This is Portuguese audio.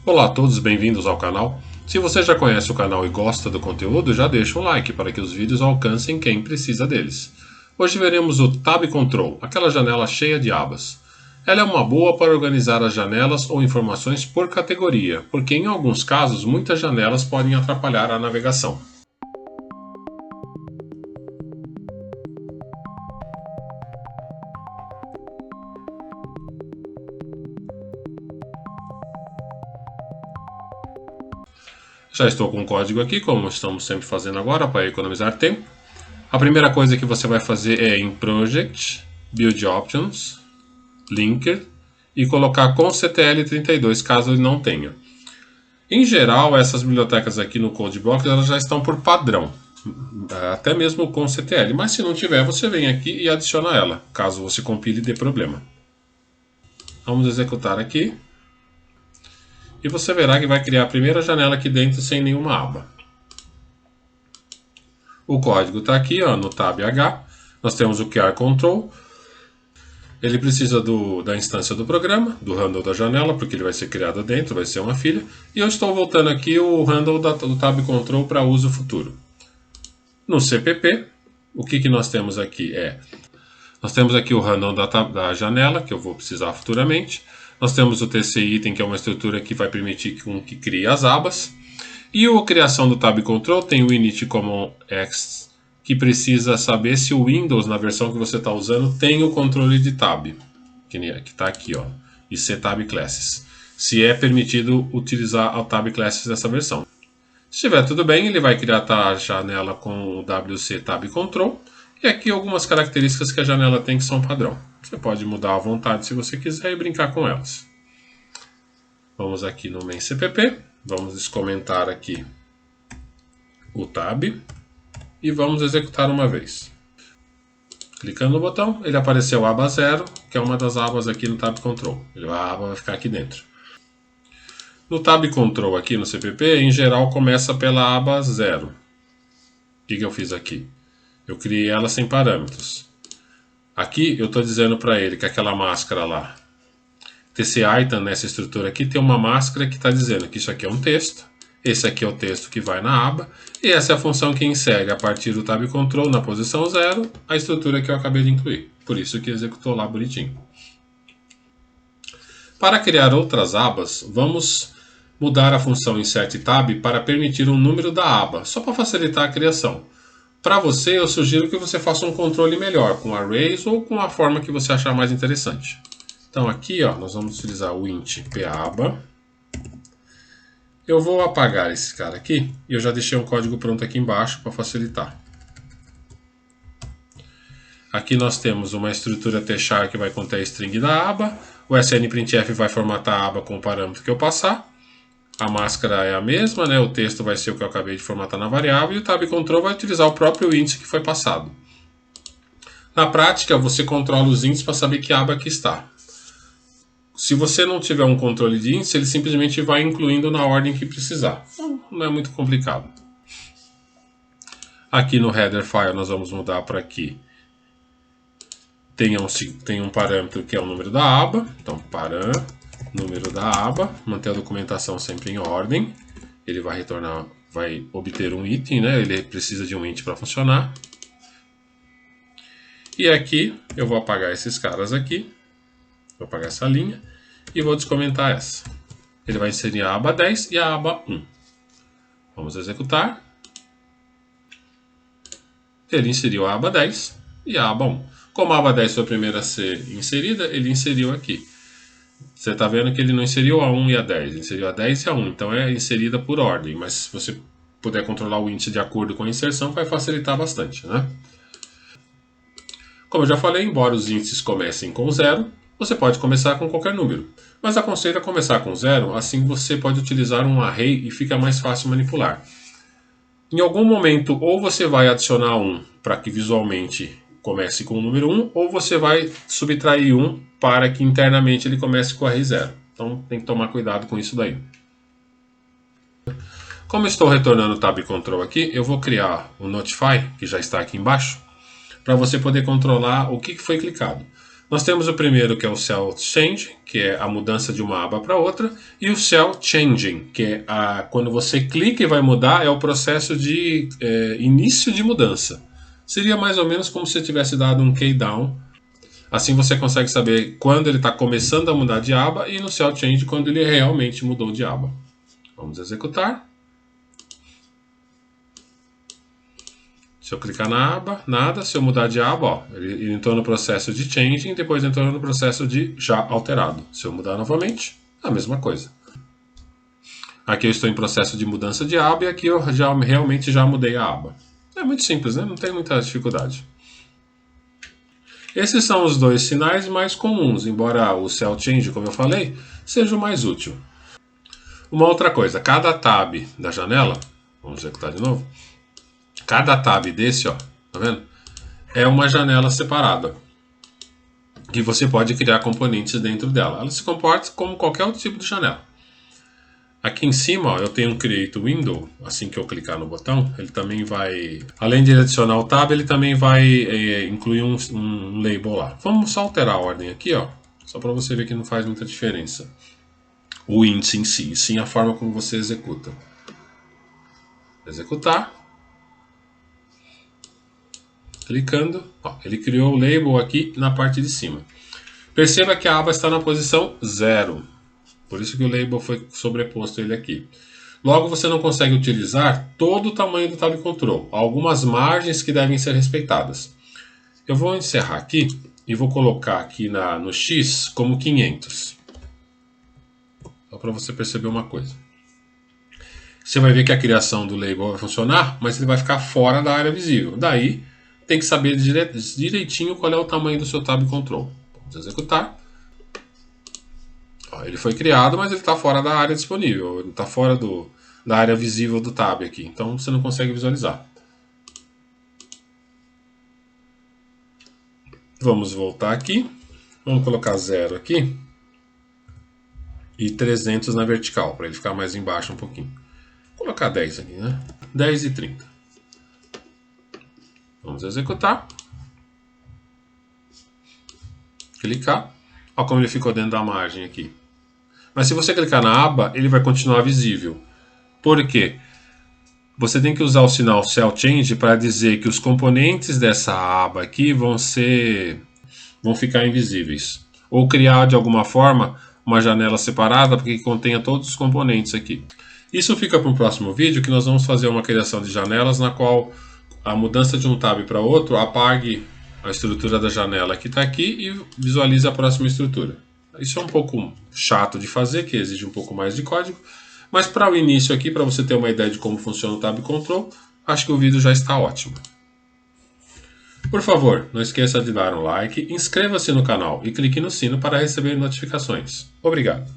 Olá a todos, bem-vindos ao canal. Se você já conhece o canal e gosta do conteúdo, já deixa um like para que os vídeos alcancem quem precisa deles. Hoje veremos o Tab Control, aquela janela cheia de abas. Ela é uma boa para organizar as janelas ou informações por categoria, porque em alguns casos muitas janelas podem atrapalhar a navegação. Já estou com o código aqui, como estamos sempre fazendo agora, para economizar tempo. A primeira coisa que você vai fazer é em Project, Build Options, Linker e colocar com CTL32 caso ele não tenha. Em geral, essas bibliotecas aqui no CodeBlock elas já estão por padrão, até mesmo com CTL, mas se não tiver, você vem aqui e adiciona ela, caso você compile e dê problema. Vamos executar aqui. E você verá que vai criar a primeira janela aqui dentro sem nenhuma aba. O código está aqui no Tab H. Nós temos o QR Control. Ele precisa da instância do programa, do handle da janela, porque ele vai ser criado dentro, vai ser uma filha. E eu estou voltando aqui o handle do Tab Control para uso futuro. No CPP, o que nós temos aqui nós temos aqui o handle da janela, que eu vou precisar futuramente. Nós temos o TC Item, que é uma estrutura que vai permitir que crie as abas. E a criação do Tab Control tem o Init Common X, que precisa saber se o Windows, na versão que você está usando, tem o controle de Tab, que está aqui, e Tab Classes. Se é permitido utilizar o Tab Classes dessa versão. Se estiver tudo bem, ele vai criar a janela com o WC Tab Control. E aqui algumas características que a janela tem que são padrão. Você pode mudar à vontade se você quiser e brincar com elas. Vamos aqui no main CPP. Vamos descomentar aqui o tab. E vamos executar uma vez. Clicando no botão, ele apareceu a aba 0, que é uma das abas aqui no Tab Control. A aba vai ficar aqui dentro. No Tab Control aqui no CPP, em geral começa pela aba 0. O que eu fiz aqui? Eu criei ela sem parâmetros. Aqui eu estou dizendo para ele que aquela máscara lá, TC Item nessa estrutura aqui, tem uma máscara que está dizendo que isso aqui é um texto, esse aqui é o texto que vai na aba, e essa é a função que insere a partir do Tab Control na posição 0 a estrutura que eu acabei de incluir. Por isso que executou lá bonitinho. Para criar outras abas, vamos mudar a função InsertTab para permitir um número da aba, só para facilitar a criação. Para você, eu sugiro que você faça um controle melhor, com arrays ou com a forma que você achar mais interessante. Então aqui, nós vamos utilizar o int paba. Eu vou apagar esse cara aqui, e eu já deixei um código pronto aqui embaixo para facilitar. Aqui nós temos uma estrutura tchar que vai conter a string da aba, o snprintf vai formatar a aba com o parâmetro que eu passar. A máscara é a mesma, o texto vai ser o que eu acabei de formatar na variável e o Tab Control vai utilizar o próprio índice que foi passado. Na prática, você controla os índices para saber que aba que está. Se você não tiver um controle de índice, ele simplesmente vai incluindo na ordem que precisar. Não é muito complicado. Aqui no header file nós vamos mudar para aqui. Tem um parâmetro que é o número da aba. Então, param. Número da aba, manter a documentação sempre em ordem. Ele vai obter um item, ele precisa de um int para funcionar. E aqui eu vou apagar esses caras aqui, vou apagar essa linha e vou descomentar essa. Ele vai inserir a aba 10 e a aba 1. Vamos executar. Ele inseriu a aba 10 e a aba 1. Como a aba 10 foi a primeira a ser inserida, ele inseriu aqui. Você está vendo que ele não inseriu a 1 e a 10, inseriu a 10 e a 1, então é inserida por ordem, mas se você puder controlar o índice de acordo com a inserção, vai facilitar bastante, Como eu já falei, embora os índices comecem com 0, você pode começar com qualquer número, mas aconselho a começar com 0, assim você pode utilizar um array e fica mais fácil manipular. Em algum momento, ou você vai adicionar 1 para que visualmente comece com o número 1, ou você vai subtrair 1 para que internamente ele comece com o array 0. Então tem que tomar cuidado com isso daí. Como eu estou retornando o Tab Control aqui, eu vou criar o Notify, que já está aqui embaixo, para você poder controlar o que foi clicado. Nós temos o primeiro, que é o Cell Change, que é a mudança de uma aba para outra, e o Cell Changing, que é quando você clica e vai mudar, é o processo de início de mudança. Seria mais ou menos como se você tivesse dado um keydown. Assim você consegue saber quando ele está começando a mudar de aba e no Cell Change quando ele realmente mudou de aba. Vamos executar. Se eu clicar na aba, nada. Se eu mudar de aba, ó, ele entrou no processo de changing, depois entrou no processo de já alterado. Se eu mudar novamente, a mesma coisa. Aqui eu estou em processo de mudança de aba e aqui eu realmente já mudei a aba. É muito simples, né? Não tem muita dificuldade. Esses são os dois sinais mais comuns, embora o Cell Change, como eu falei, seja o mais útil. Uma outra coisa, cada tab da janela, vamos executar de novo, cada tab desse, ó, tá vendo? É uma janela separada, que você pode criar componentes dentro dela. Ela se comporta como qualquer outro tipo de janela. Aqui em cima, ó, eu tenho um Create Window. Assim que eu clicar no botão, ele também vai, além de adicionar o tab, ele também vai incluir um label lá. Vamos só alterar a ordem aqui, ó, só para você ver que não faz muita diferença o índice em si, sim a forma como você executa. Executar. Clicando, ó, ele criou o label aqui na parte de cima. Perceba que a aba está na posição 0. Por isso que o label foi sobreposto ele aqui. Logo, você não consegue utilizar todo o tamanho do Tab Control. Há algumas margens que devem ser respeitadas. Eu vou encerrar aqui e vou colocar aqui no X como 500. Só para você perceber uma coisa. Você vai ver que a criação do label vai funcionar, mas ele vai ficar fora da área visível. Daí, tem que saber direitinho qual é o tamanho do seu Tab Control. Vamos executar. Ó, ele foi criado, mas ele está fora da área disponível. Ele está fora da área visível do Tab aqui. Então você não consegue visualizar. Vamos voltar aqui. Vamos colocar 0 aqui. E 300 na vertical, para ele ficar mais embaixo um pouquinho. Vou colocar 10 aqui, né? 10 e 30. Vamos executar. Clicar. Olha como ele ficou dentro da margem aqui. Mas se você clicar na aba, ele vai continuar visível. Por quê? Você tem que usar o sinal Cell Change para dizer que os componentes dessa aba aqui vão ficar invisíveis. Ou criar de alguma forma uma janela separada que contenha todos os componentes aqui. Isso fica para o próximo vídeo, que nós vamos fazer uma criação de janelas na qual a mudança de um tab para outro apague a estrutura da janela que está aqui e visualize a próxima estrutura. Isso é um pouco chato de fazer, que exige um pouco mais de código, mas para o início aqui, para você ter uma ideia de como funciona o Tab Control, acho que o vídeo já está ótimo. Por favor, não esqueça de dar um like, inscreva-se no canal e clique no sino para receber notificações. Obrigado!